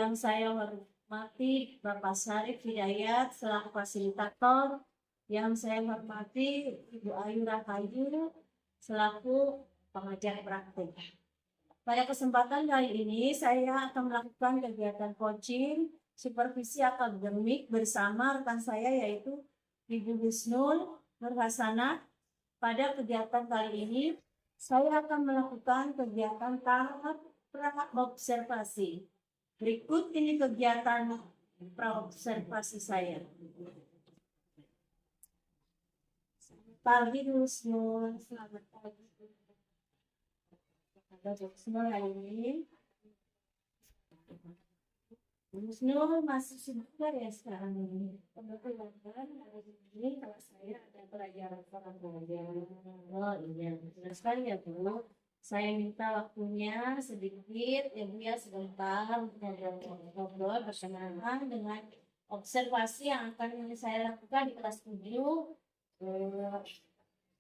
Yang saya hormati Bapak Syarif Hidayat selaku fasilitator, yang saya hormati Ibu Ayu Rahayu selaku pengajar praktik. Pada kesempatan kali ini saya akan melakukan kegiatan coaching supervisi akademik bersama rekan saya yaitu Ibu Husnul Nurhasana. Pada kegiatan kali ini saya akan melakukan kegiatan tahap pra-observasi. Berikut ini kegiatan pra-observasi saya. Pagi Husnul, selamat pagi. Ada Husnul hari ini. Husnul masih sibuk ya sekarang ini. Kebetulan hari ini kalau saya ada pelajaran pelajaran. Oh iya, benar sekali ya Bu. Saya minta waktunya sedikit ya Bu ya, sebentar untuk ngobrol berkenaan dengan observasi yang akan saya lakukan di kelas 7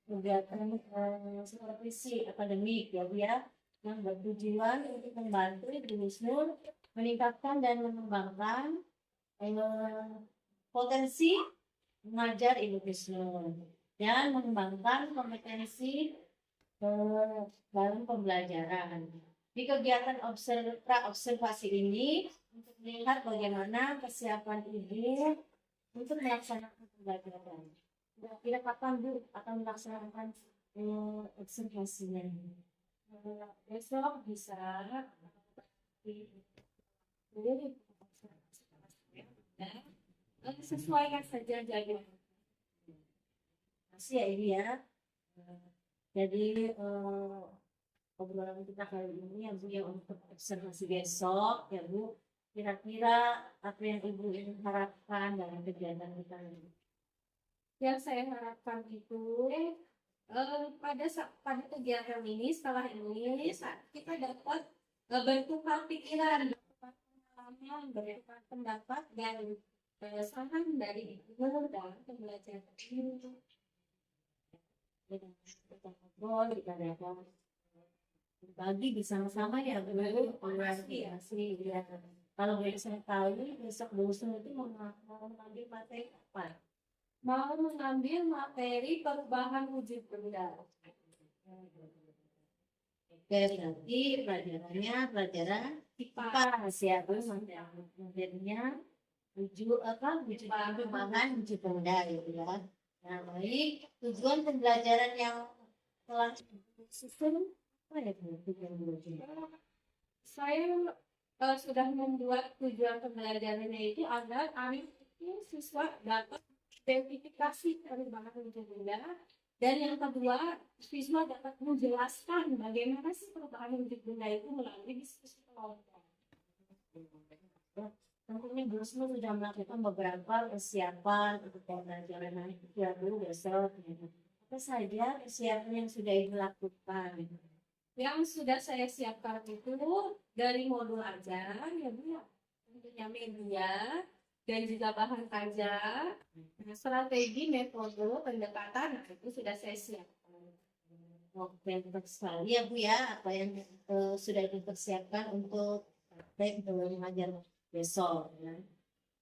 kegiatan supervisi akademik ya Bu ya, yang bertujuan untuk membantu Ibu Husnul meningkatkan dan mengembangkan potensi mengajar Ibu Husnul dan mengembangkan kompetensi dalam pembelajaran. Di kegiatan observasi ini untuk melihat bagaimana kesiapan Ibu untuk melaksanakan pembelajaran. Kira-kira kapan Bu akan melaksanakan observasinya? Besok bisa sesuaikan saja jadwal. Masih ya ini ya. Jadi obrolan kita kali ini ya Bu ya, untuk observasi besok ya Bu. Kira-kira apa yang Ibu ingin harapkan dalam kegiatan kita ini? Yang saya harapkan itu pada kegiatan ini, setelah ini kita dapat bertukar pikiran, bertukar pengalaman, bertukar pendapat dan saran dari Ibu dalam pembelajaran ini. Kita ngobrol, kita dapat berbagi bersama-sama ya Bu, evaluasi ya. Kalau boleh saya tahu besok dosen itu mau mengambil materi apa? Mau mengambil materi perubahan wujud benda. Berarti pelajarannya pelajaran IPA ya Bu, materinya wujud perubahan wujud benda gitu ya. Nah, baik, tujuan pembelajaran yang telah disusun apa ya Bu? Saya sudah membuat tujuan pembelajarannya itu agar anak siswa dapat identifikasi perubahan wujud benda, dan yang kedua siswa dapat menjelaskan bagaimana sih perubahan wujud benda itu melalui diskusi kelompok. Tentunya Bu Husnul sudah melakukan beberapa persiapan untuk pembelajaran nanti ya Bu besok. Apa saja persiapan yang sudah Ibu lakukan? Yang sudah saya siapkan itu dari modul ajar ya Bu ya, tentunya media dan juga bahan ajar, strategi, metode, pendekatan, itu sudah saya siapkan. Oke, untuk sekali ya Bu ya, apa yang sudah dipersiapkan untuk praktek dalam mengajar besok ya.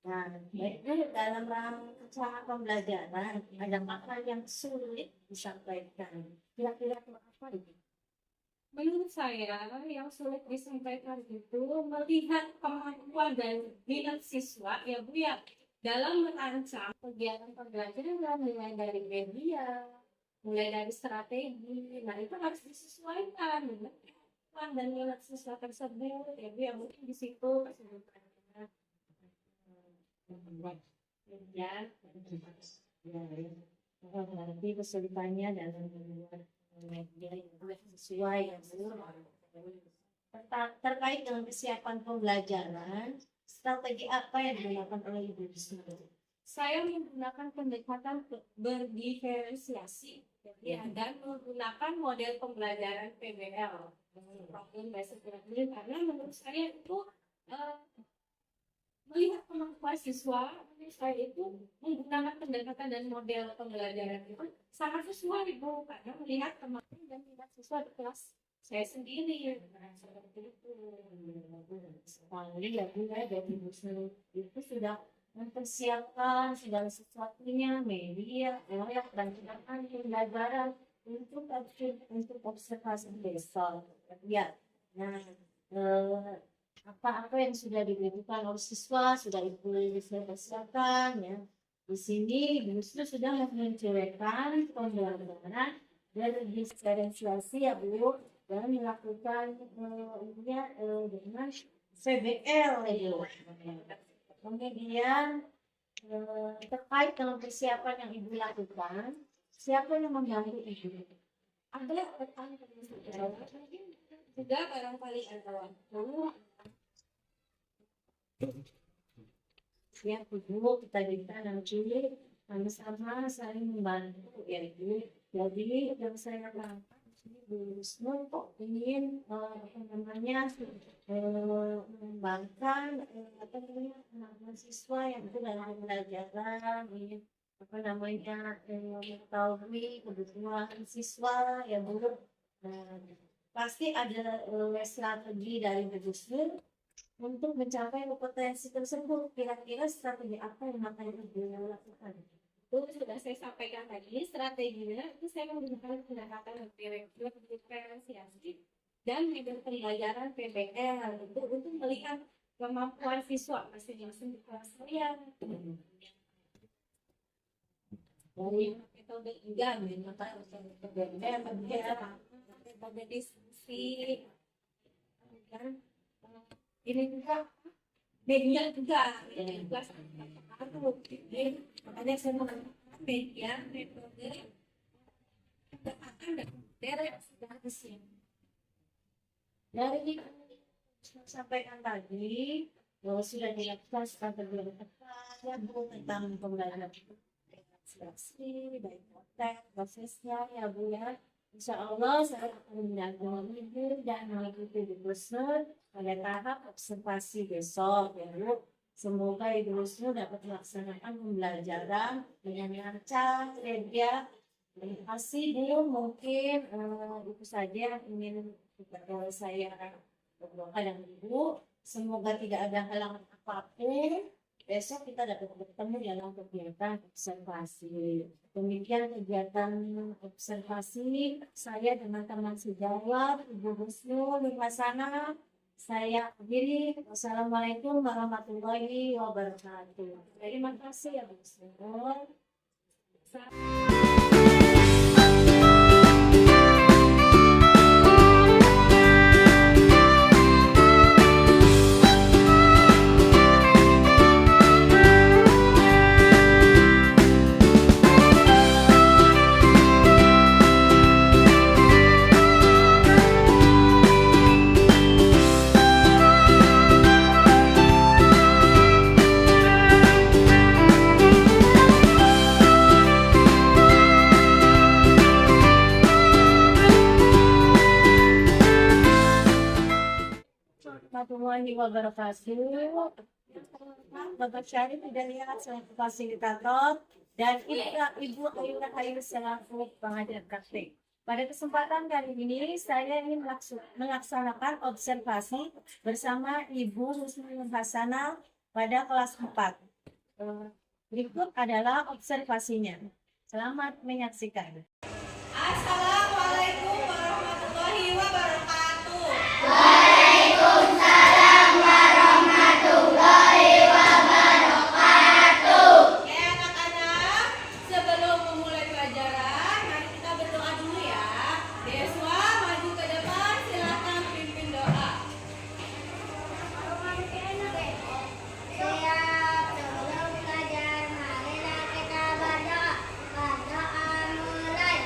Nah, dalam rangka pembelajaran ada makna yang sulit disampaikan. Kira-kira apa itu? Menurut saya yang sulit disampaikan itu melihat kemampuan dan minat siswa ya Bu ya dalam merancang kegiatan pembelajaran, mulai dari media, mulai dari strategi. Nah itu harus disesuaikan dengan kemampuan dan minat siswa tersebut ya Bu ya, mungkin di situ kesulitannya. Ya, nanti kesulitannya dalam membuat media yang sesuai ya Bu. Terkait dengan kesiapan pembelajaran, strategi apa yang digunakan oleh Ibu Husnul? Saya menggunakan pendekatan berdiferensiasi ya, dan menggunakan model pembelajaran PBL, problem based learning, karena menurut saya itu melihat kemampuan siswa, saya itu menggunakan pendekatan dan model pembelajaran itu sangat sesuai Bu, karena melihat kemampuan dan minat siswa di kelas saya sendiri seperti itu. Sekali ya Bu ya dari Bu Sri itu sudah mempersiapkan segala sesuatunya, media, proyek dan tindakan pembelajaran untuk observasi besok. Ya, nah apa-apa yang sudah dibutuhkan oleh siswa sudah dipersiapkan ya. Di sini justru sudah menceritakan pembelajaran dan diferensiasi ya Bu dan melakukan dengan VBL ya. Kemudian terkait dengan persiapan yang Ibu lakukan, siapa yang membantu Ibu? Ada rekan juga barangkali ada waktu. Ya, dulu kita nanti sama-sama saling membantu ya Ibu. Jadi yang saya lakukan Bu Rusnul kok ingin mengembangkan mahasiswa yang itu dalam pembelajaran ingin mengetahui kebutuhan siswa ya Bu. Pasti ada strategi dari Bu Rusnul untuk mencapai kompetensi tersebut. Kira-kira strategi apa yang akan Ibu lakukan? Itu sudah saya sampaikan tadi, strateginya itu saya menggunakan pendekatan diferensiasi dan metode pembelajaran PBL itu untuk melihat kemampuan siswa masing-masing di kelas saya. Dari metode IGAN, metode diskusi, dan ini juga media juga makanya saya menggunakan media metode dari sampaikan tadi bahwa sudah dilakukan strategi ya Bu tentang pembelajaran seleksi baik prosesnya ya Bu ya. Insya Allah saya akan mendampingi Ibu dan mengikuti di kursus pada tahap observasi besok ya Bu. Semoga Ibu Rusnul dapat melaksanakan pembelajaran dengan lancar, ya. Terima kasih Bu. Mungkin itu saja yang ingin saya berdoa dengan Ibu. Semoga tidak ada halangan apapun. Besok kita dapat bertemu dalam kegiatan observasi. Demikian kegiatan observasi saya dengan teman sejawat Ibu Rusnul di sana. Saya akhiri. Wassalamualaikum warahmatullahi wabarakatuh. Terima kasih ya Bu Rusnul. Warahmatullahi wabarakatuh. Bapak Syarif tidak lihat selaku fasilitator dan Ibu Ayuna Hayu selaku pengajar praktik. Pada kesempatan kali ini saya ingin melaksanakan observasi bersama Ibu Rusnul Hasanah pada kelas 4. Berikut adalah observasinya. Selamat menyaksikan. Assalamualaikum warahmatullahi wabarakatuh. Waalaikumsalam warahmatullahi wabarakatuh. Oke anak-anak, sebelum memulai pelajaran, mari kita berdoa dulu ya. Deswa maju ke depan, silakan pimpin doa. Siap, sebelum belajar marilah kita berdoa. Berdoa mulai.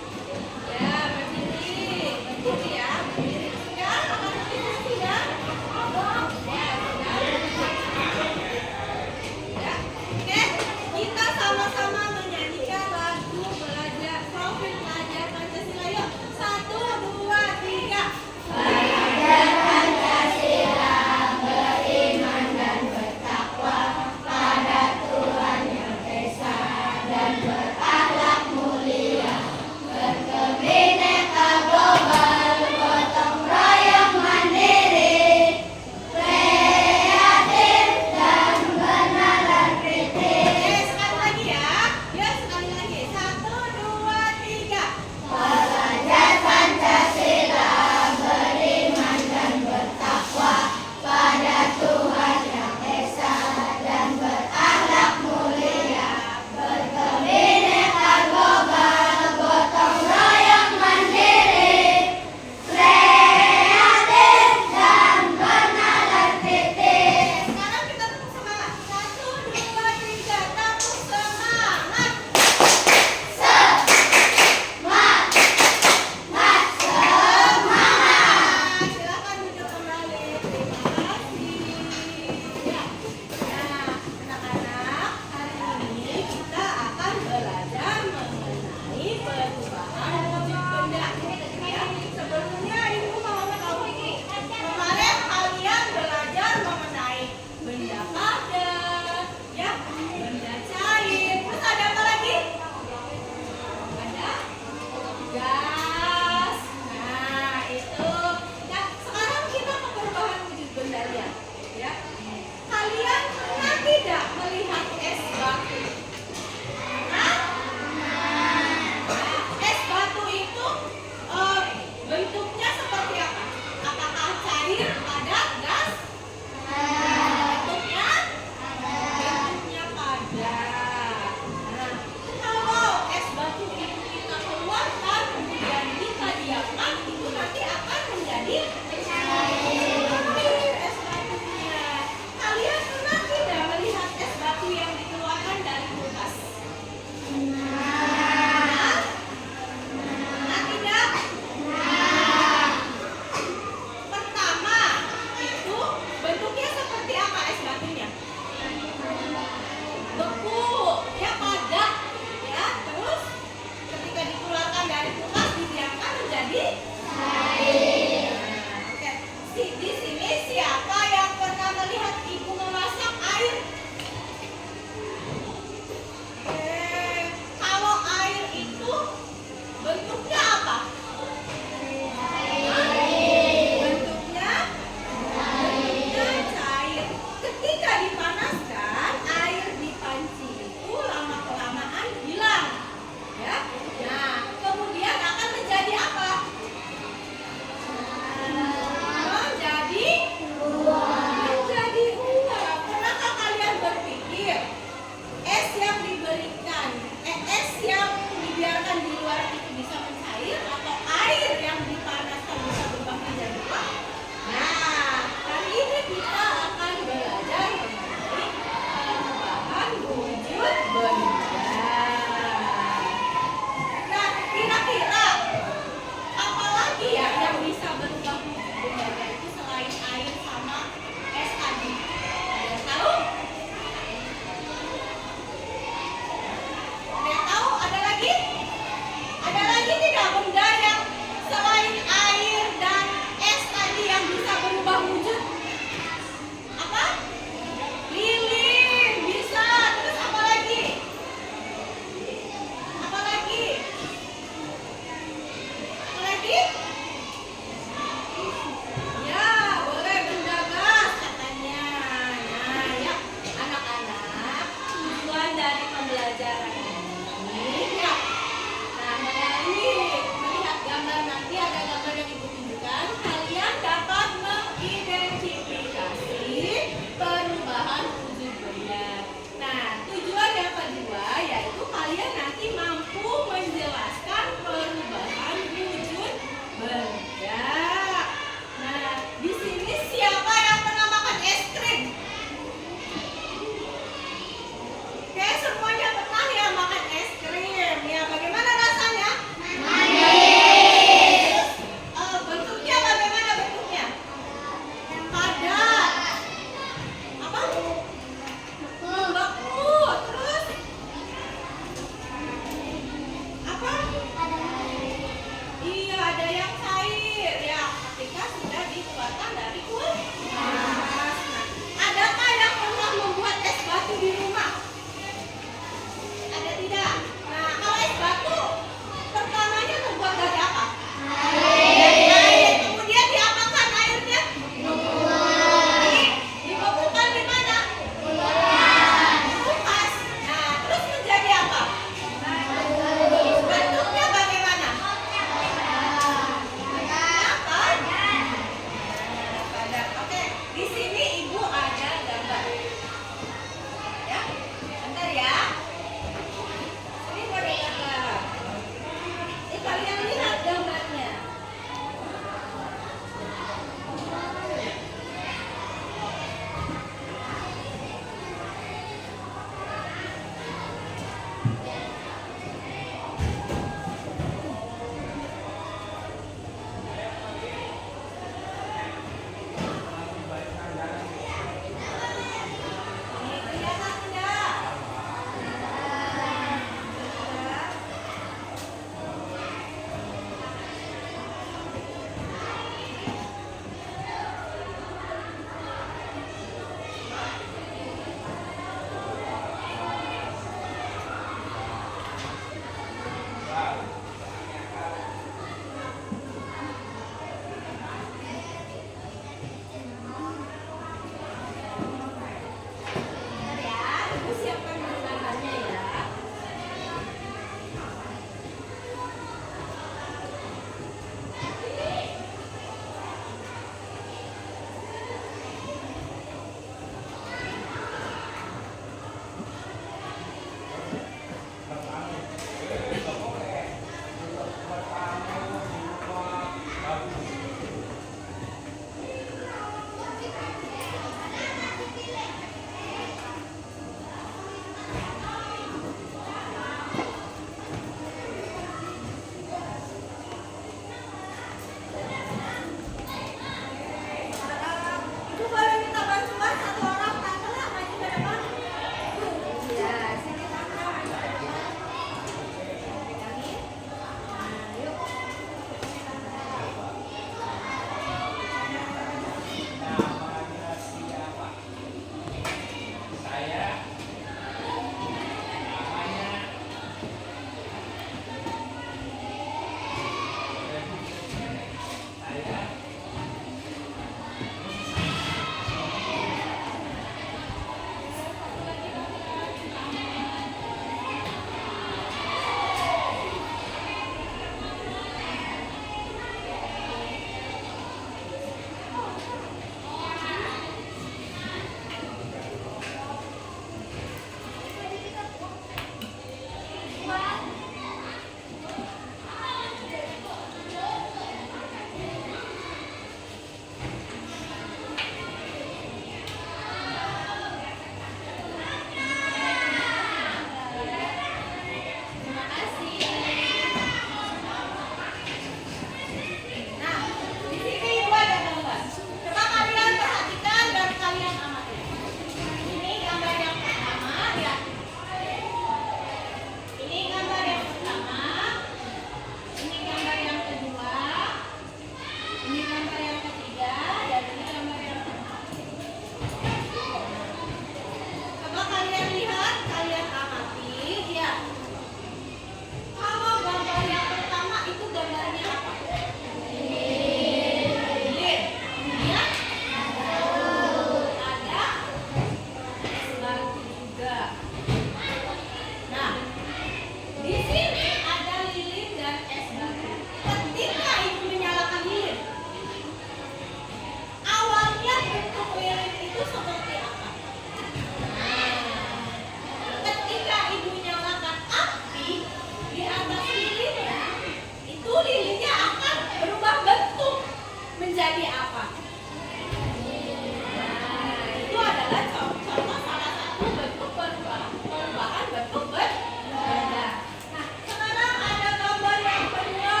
adalah contoh salah satu bentuk perubahan bentuk benda. Nah, sekarang ada gambar yang kedua.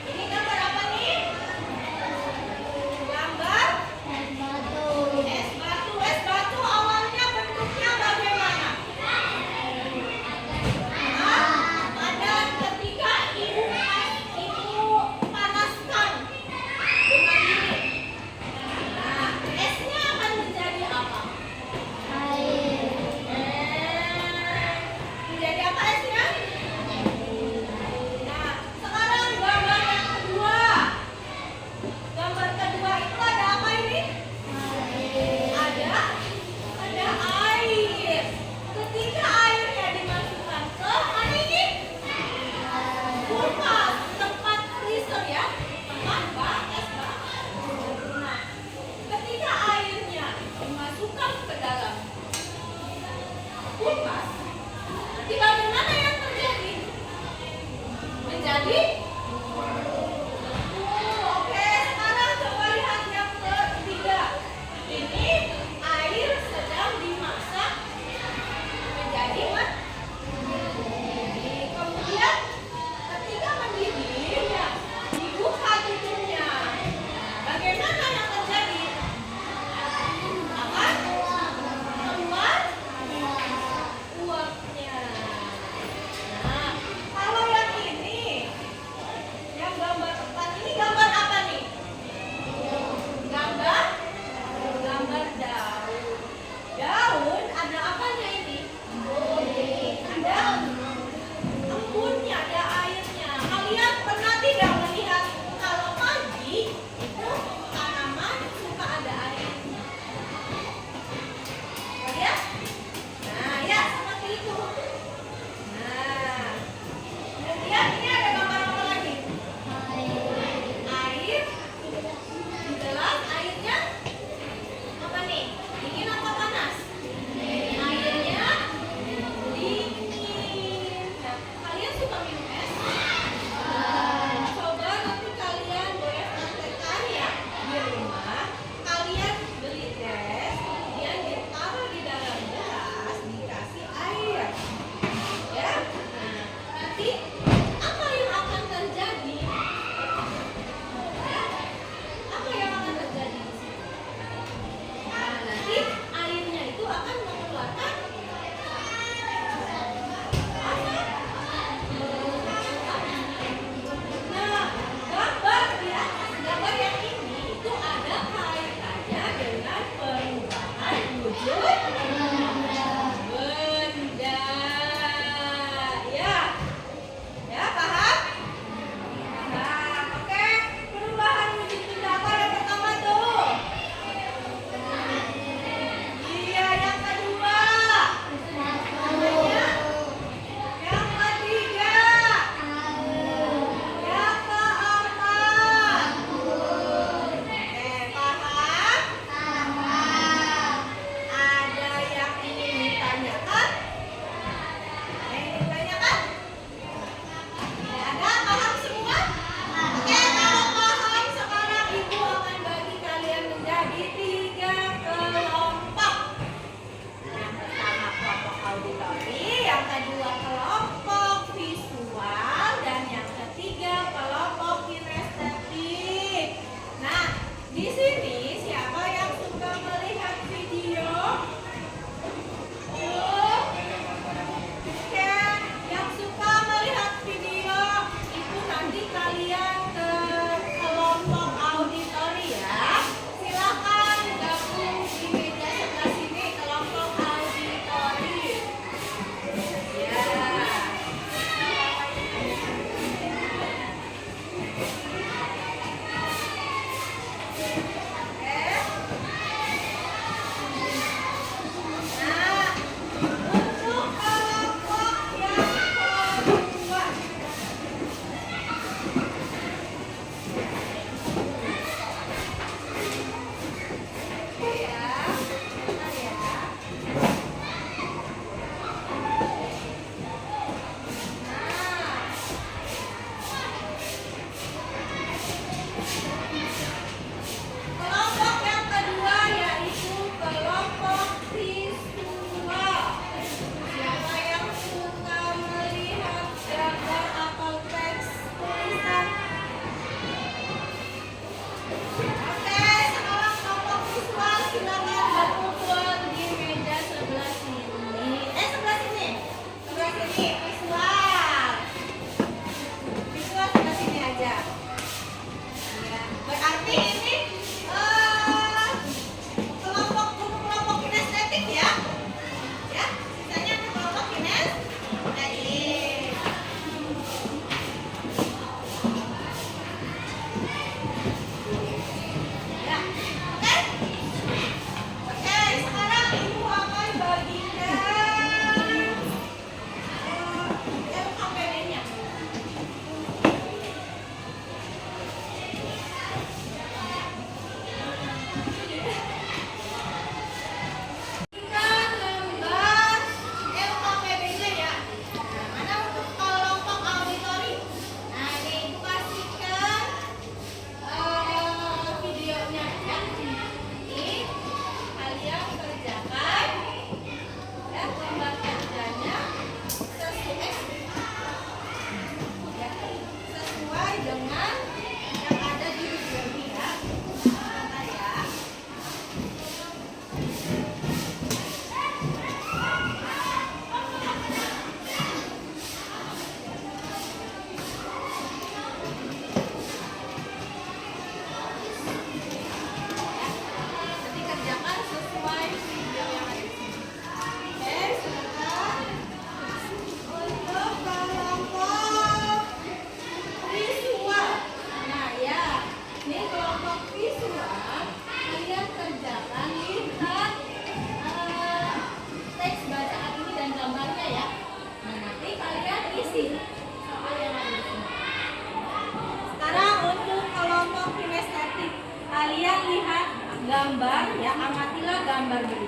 Ini gambar apa nih? Gambar Es batu. es batu. Es batu awalnya bentuknya bagaimana? Padat ketika ibu panaskan dengan dingin. Nah, esnya akan menjadi apa?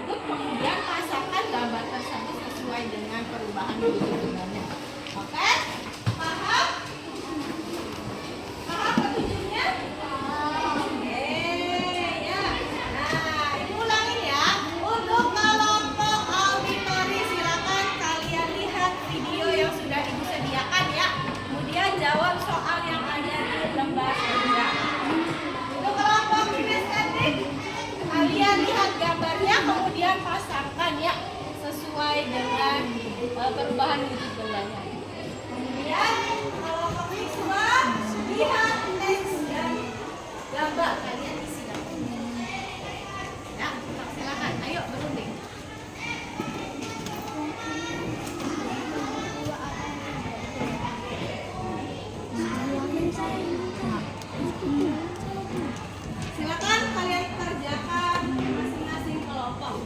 tersebut, kemudian pasangkan gambar tersebut sesuai dengan perubahan wujud bendanya. Oke? Paham? Paham petunjuknya? Oke, ya. Nah, ibu ulangin ya. Untuk kelompok auditori silakan kalian lihat video yang sudah ibu sediakan ya. Kemudian jawab soal yang ada di lembar kerja. Untuk kelompok kinestetik, kalian lihat gambarnya kemudian pasangkan ya sesuai dengan perubahan wujud bendanya. Kemudian kelompok visual, lihat teks dan gambar kalian isi dalam. Ya, silakan. Ayo berunding. Silakan kalian kerjakan masing-masing kelompok.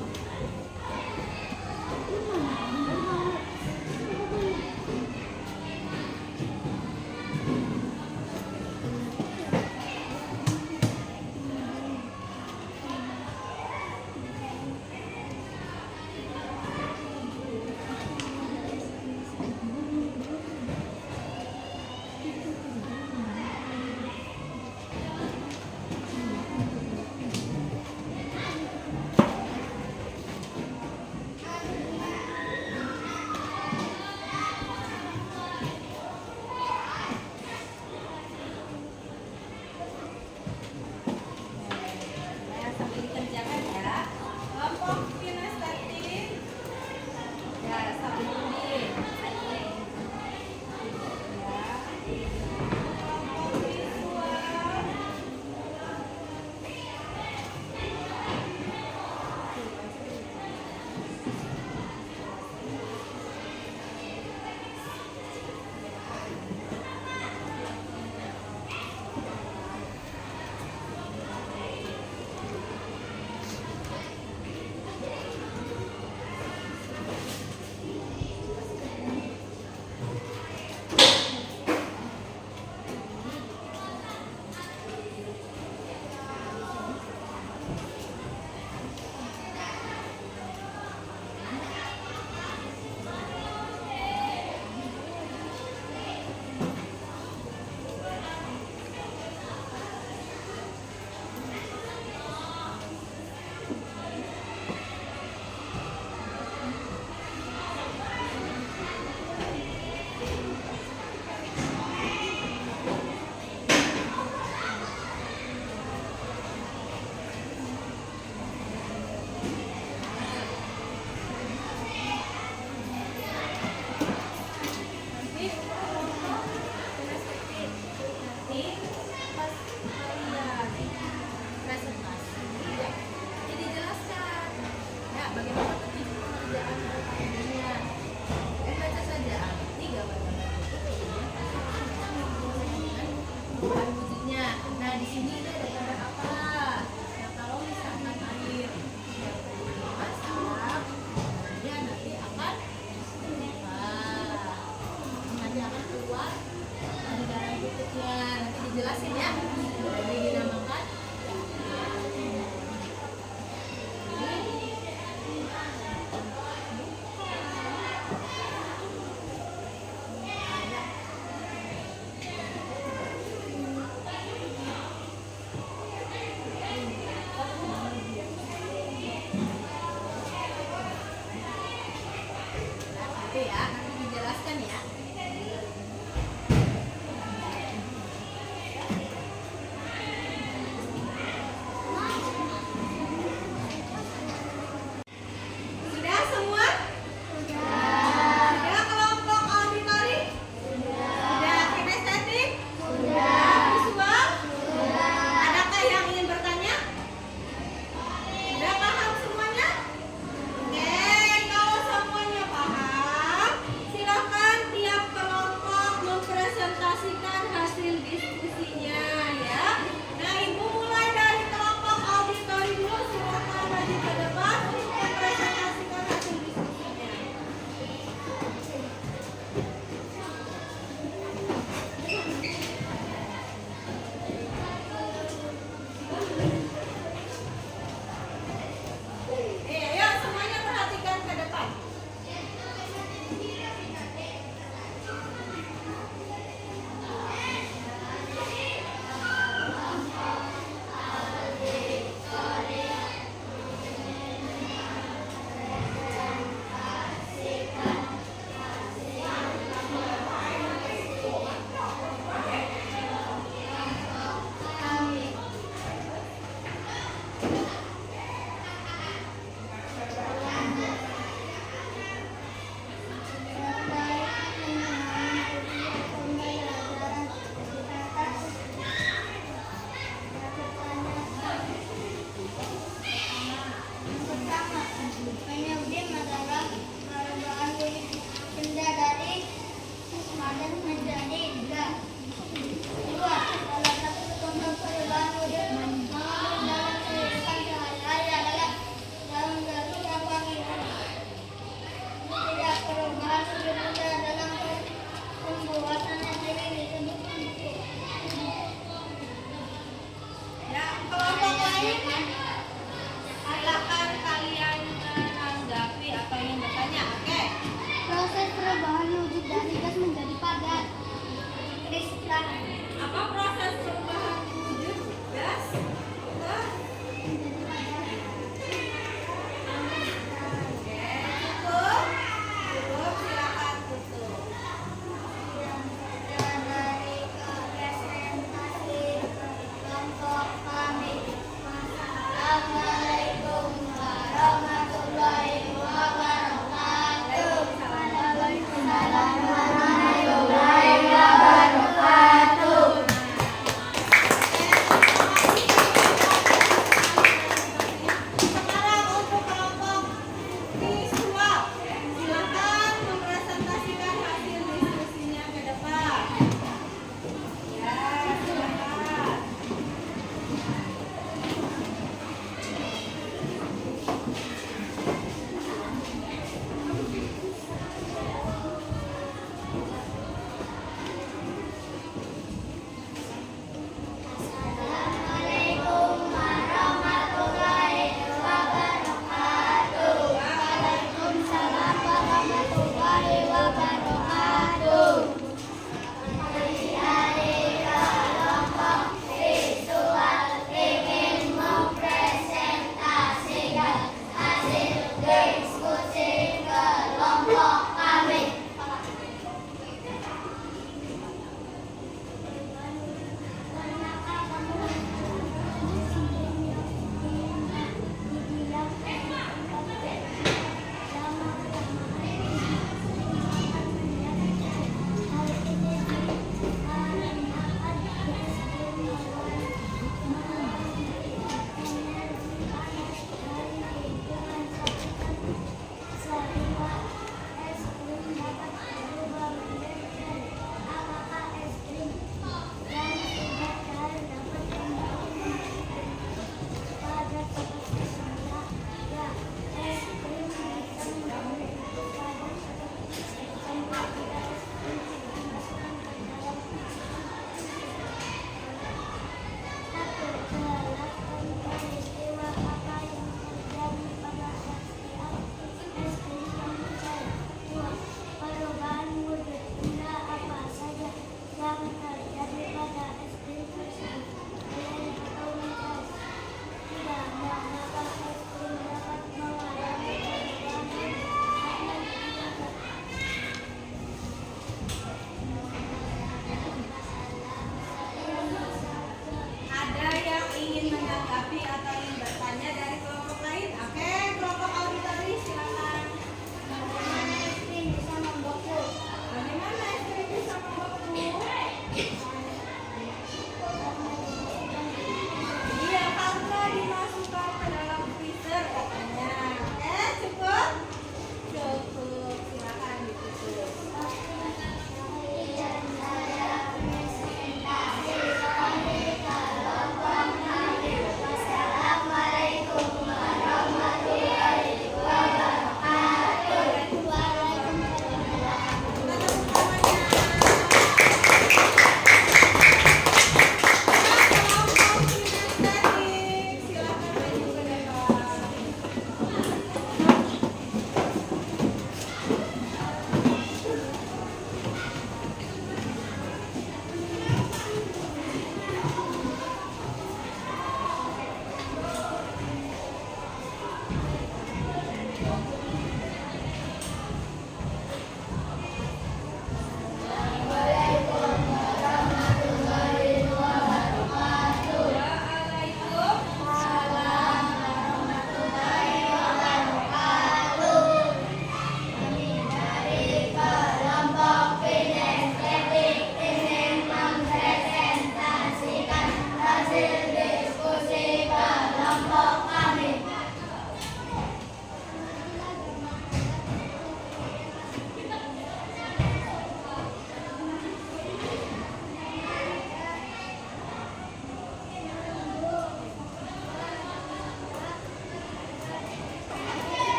Diskusi kelompok kami.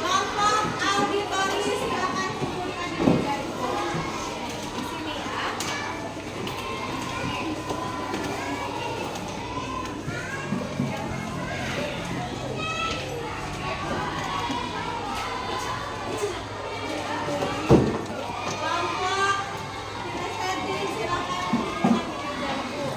Kelompok auditori silakan kumpulkan di meja itu. Di sini ya. Kelompok kinestetik silakan kumpulkan di meja itu.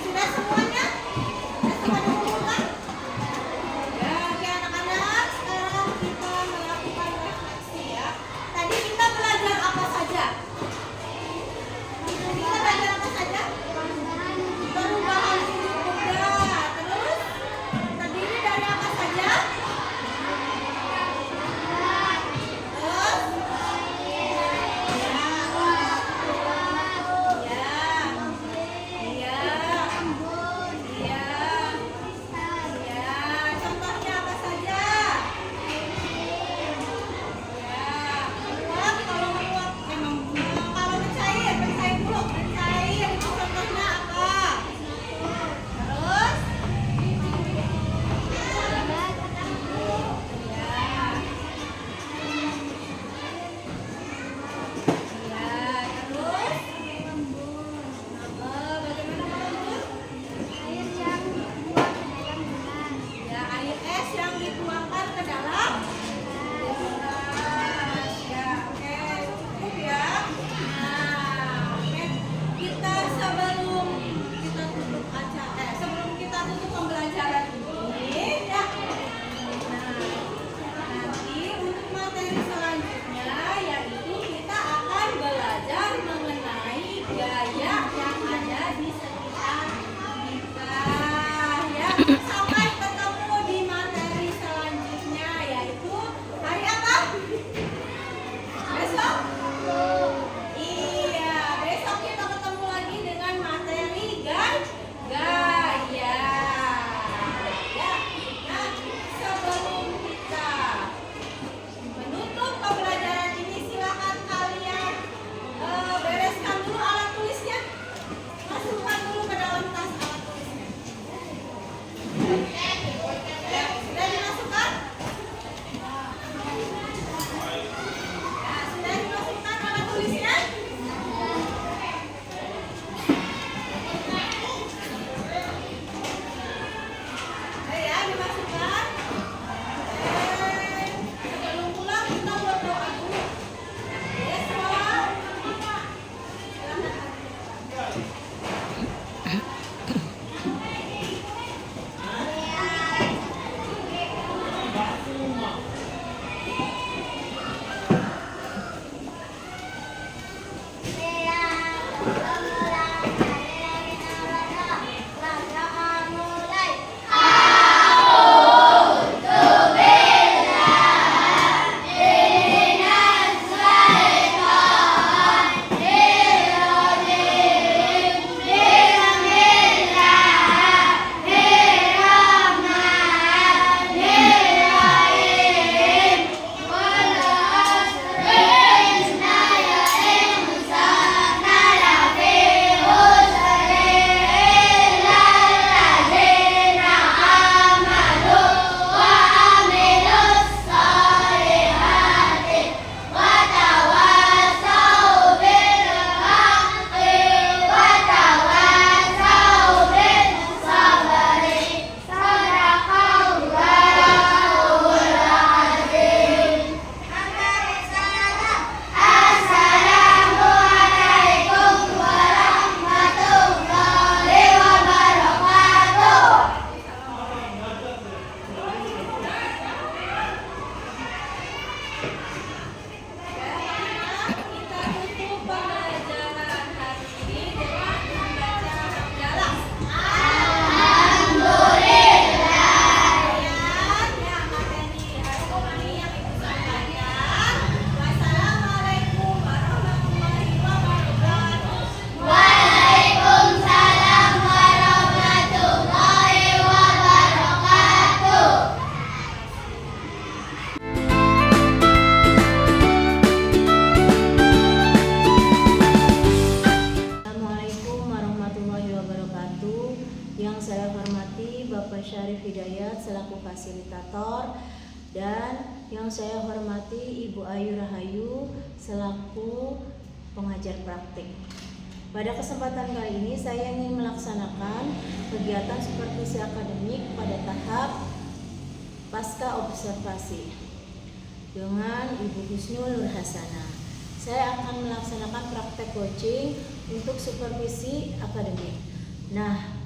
Sudah semuanya? Sudah semua dikumpulkan? Ya, oke anak-anak, sekarang kita melakukan refleksi ya. Tadi kita belajar apa saja? Kita belajar apa saja? Perubahan hidup benda. Terus terdiri dari apa saja? Terus? Iya. Iya. Iya. Contohnya apa saja? Menguap, kalau menguap kalau mencair dulu. Mencair itu contohnya apa? Terus? Iya, terus? Bagaimana melembut? Ya, air es yang dituangkan ke dalam gelas. Ya, oke, cukup ya. Nah, oke. Kita sebelum kita tutup sebelum kita tutup pembelajaran ini, ya. Nah, nanti untuk materi selanjutnya yaitu kita akan belajar mengenai gaya yang ada di sekitar kita. Ya, sampai ketemu di materi selanjutnya yaitu hari apa? Besok? Iya, besok kita ketemu lagi dengan materi gaya. Ya, nah sebelum kita menutup pembelajaran ini, silakan kalian bereskan dulu alat tulisnya. Masukkan dulu ke dalam tas alat tulisnya. Yang saya hormati Bapak Syarif Hidayat selaku fasilitator, dan yang saya hormati Ibu Ayu Rahayu selaku pengajar praktik. Pada kesempatan kali ini saya ingin melaksanakan kegiatan supervisi akademik pada tahap pasca observasi dengan Ibu Husnul Nur Hasanah. Saya akan melaksanakan praktek coaching untuk supervisi akademik. Nah,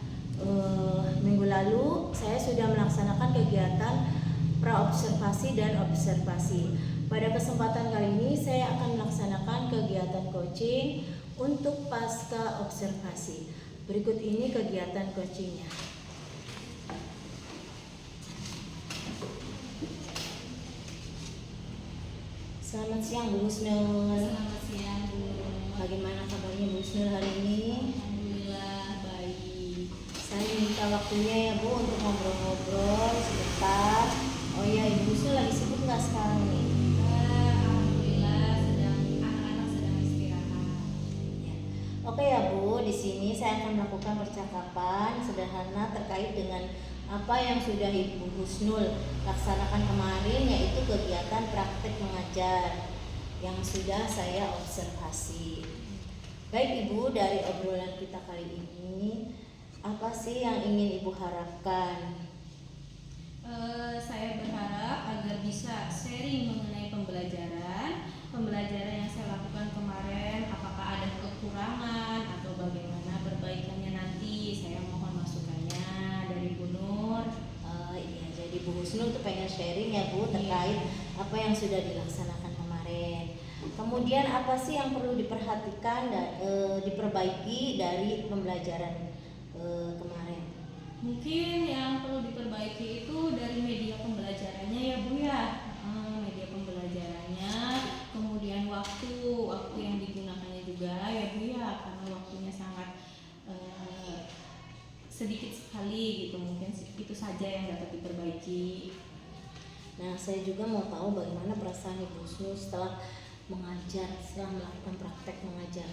minggu lalu saya sudah melaksanakan kegiatan pra-observasi dan observasi. Pada kesempatan kali ini saya akan melaksanakan kegiatan coaching untuk pasca observasi. Berikut ini kegiatan coachingnya. Selamat siang Bu Husnul. Selamat siang Bu. Bagaimana kabarnya Bu Husnul hari ini? Alhamdulillah baik. Saya minta waktunya ya Bu untuk ngobrol-ngobrol sebentar. Oh iya, Ibu Husnul lagi sibuk nggak sekarang nih? Alhamdulillah anak-anak sedang istirahat. Ya. Oke ya Bu, di sini saya akan melakukan percakapan sederhana terkait dengan apa yang sudah Ibu Husnul laksanakan kemarin, yaitu kegiatan praktek mengajar yang sudah saya observasi. Baik Ibu, dari obrolan kita kali ini, apa sih yang ingin Ibu harapkan? Saya berharap agar bisa sharing mengenai pembelajaran yang saya lakukan kemarin. Apakah ada kekurangan atau bagaimana perbaikannya nanti? Saya mohon masukannya dari Bu Nur. Iya, jadi Bu Husnul tuh pengen sharing ya Bu terkait apa yang sudah dilaksanakan kemarin. Kemudian apa sih yang perlu diperhatikan dan diperbaiki dari pembelajaran kemarin? Mungkin yang perlu diperbaiki itu dari media pembelajarannya ya Bu ya. Media pembelajarannya, kemudian waktu yang digunakannya juga ya Bu ya, karena waktunya sangat sedikit sekali gitu. Mungkin itu saja yang dapat diperbaiki. Nah, saya juga mau tahu bagaimana perasaan Ibu Husnul setelah melakukan praktek mengajar.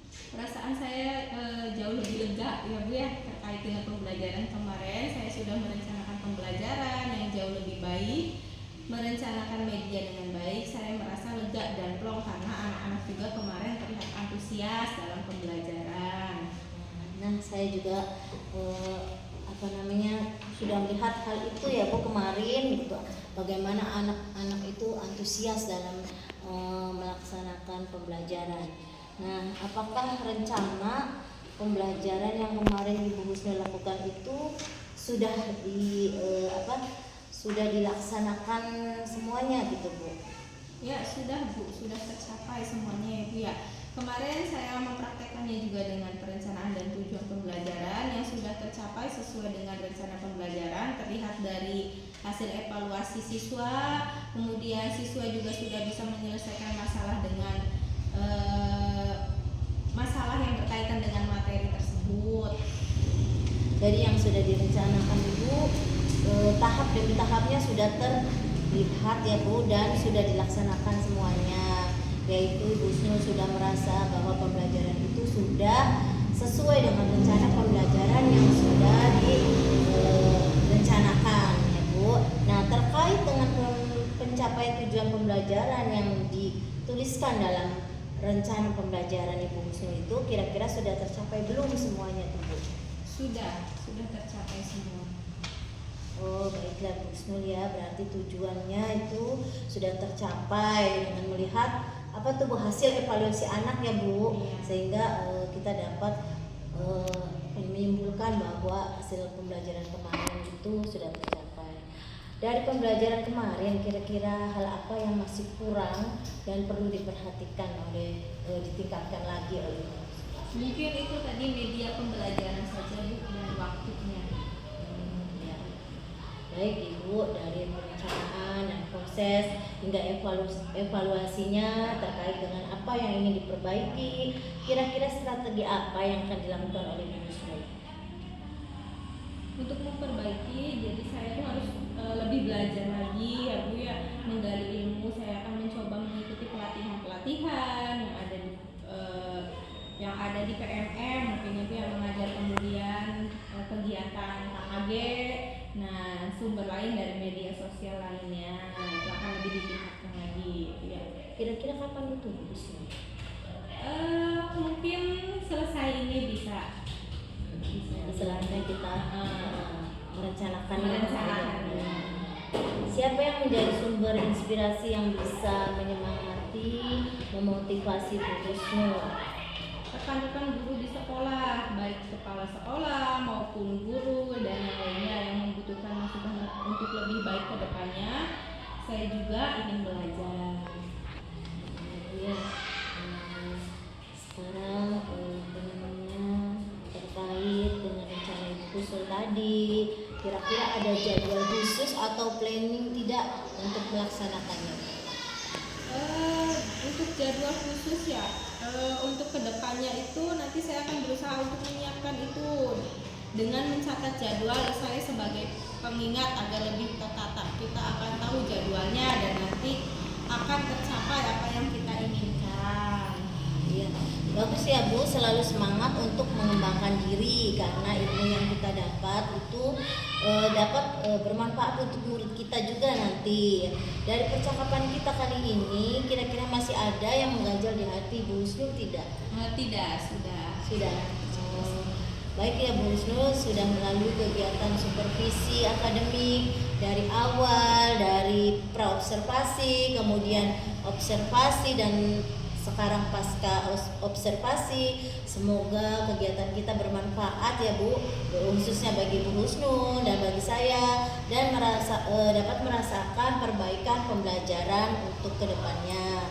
Perasaan saya jauh lebih lega ya Bu ya terkait dengan pembelajaran kemarin. Saya sudah merencanakan pembelajaran yang jauh lebih baik, merencanakan media dengan baik. Saya merasa lega dan plong karena anak-anak juga kemarin terlihat antusias dalam pembelajaran. Nah, saya juga sudah melihat hal itu ya Bu kemarin gitu. Bagaimana anak-anak itu antusias dalam melaksanakan pembelajaran. Nah, apakah rencana pembelajaran yang kemarin Ibu Husnul lakukan itu sudah dilaksanakan semuanya gitu Bu? Ya sudah Bu, sudah tercapai semuanya ya Bu ya. Kemarin saya mempraktekannya juga dengan perencanaan dan tujuan pembelajaran yang sudah tercapai sesuai dengan rencana pembelajaran. Terlihat dari hasil evaluasi siswa, kemudian siswa juga sudah bisa menyelesaikan masalah dengan masalah yang berkaitan dengan materi tersebut. Jadi yang sudah direncanakan Ibu tahap demi tahapnya sudah terlihat ya Bu, dan sudah dilaksanakan semuanya, yaitu Ibu Husnul sudah merasa bahwa pembelajaran itu sudah sesuai dengan rencana pembelajaran yang sudah direncanakan ya Bu. Nah, terkait dengan pencapaian tujuan pembelajaran yang dituliskan dalam rencana pembelajaran Ibu Husnul itu kira-kira sudah tercapai belum semuanya tuh Bu? Sudah tercapai semua. Oh baiklah Bu Husnul ya, berarti tujuannya itu sudah tercapai dengan melihat apa tuh Bu, hasil evaluasi anak ya Bu. Iya. Sehingga kita dapat menyimpulkan bahwa hasil pembelajaran kemarin itu sudah tercapai. Dari pembelajaran kemarin kira-kira hal apa yang masih kurang dan perlu diperhatikan ditingkatkan lagi oleh Ibu? Mungkin itu tadi media pembelajaran saja Bu dan waktunya. Ya. Baik Ibu, dari perencanaan dan proses hingga evaluasinya terkait dengan apa yang ingin diperbaiki, kira-kira strategi apa yang akan dilakukan oleh Ibu Husnul? Untuk memperbaiki, jadi saya tuh harus lebih belajar lagi ya Bu ya, menggali ilmu. Saya akan mencoba mengikuti pelatihan-pelatihan yang ada di PMM mungkin itu yang mengajar, kemudian kegiatan sumber lain dari media sosial lainnya. Itu akan lebih ditingkatkan lagi. Ya. Kira-kira kapan itu Busnul? Mungkin selesai ini bisa. Selanjutnya kita merencanakan. Merencanakan. Siapa yang menjadi sumber inspirasi yang bisa menyemangati, memotivasi Bu Busnul? Rekan-rekan guru di sekolah, baik kepala sekolah maupun guru dan yang lainnya yang membutuhkan masukan untuk lebih baik ke depannya. Saya juga ingin belajar. Ya, sekarang terkait dengan rencana Ibu Busnul tadi, kira-kira ada jadwal khusus atau planning tidak untuk melaksanakannya? Untuk jadwal khusus ya, untuk kedepannya itu nanti saya akan berusaha untuk menyiapkan itu dengan mencatat jadwal saya sebagai pengingat agar lebih tertata. Kita akan tahu jadwalnya dan nanti akan tercapai apa yang kita inginkan. Iya, bagus ya Bu, selalu semangat untuk mengembangkan diri karena ilmu yang kita dapat itu dapat bermanfaat untuk murid kita juga nanti. Dari percakapan kita kali ini, kira-kira masih ada yang mengganjal di hati Bu Busnul tidak? Tidak, sudah. Baik ya Bu Busnul, sudah melalui kegiatan supervisi akademik dari awal, dari praobservasi, kemudian observasi dan sekarang pasca observasi. Semoga kegiatan kita bermanfaat ya Bu, khususnya bagi Bu Busnul dan bagi saya, dan dapat merasakan perbaikan pembelajaran untuk kedepannya.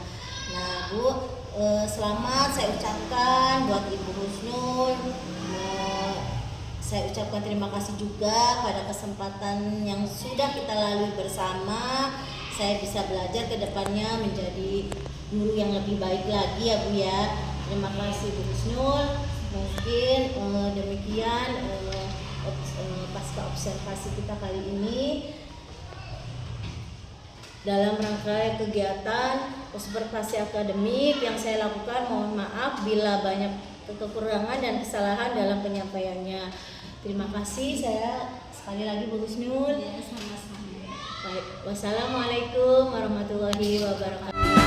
Nah Bu, selamat saya ucapkan buat Ibu Busnul. Saya ucapkan terima kasih juga pada kesempatan yang sudah kita lalui bersama. Saya bisa belajar ke depannya menjadi guru yang lebih baik lagi ya Bu ya. Terima kasih Bu Busnul. Mungkin demikian pasca observasi kita kali ini. Dalam rangka kegiatan observasi akademik yang saya lakukan, mohon maaf bila banyak kekurangan dan kesalahan dalam penyampaiannya. Terima kasih, saya sekali lagi Bu Busnul. Ya, sama-sama. Baik, wassalamualaikum warahmatullahi wabarakatuh.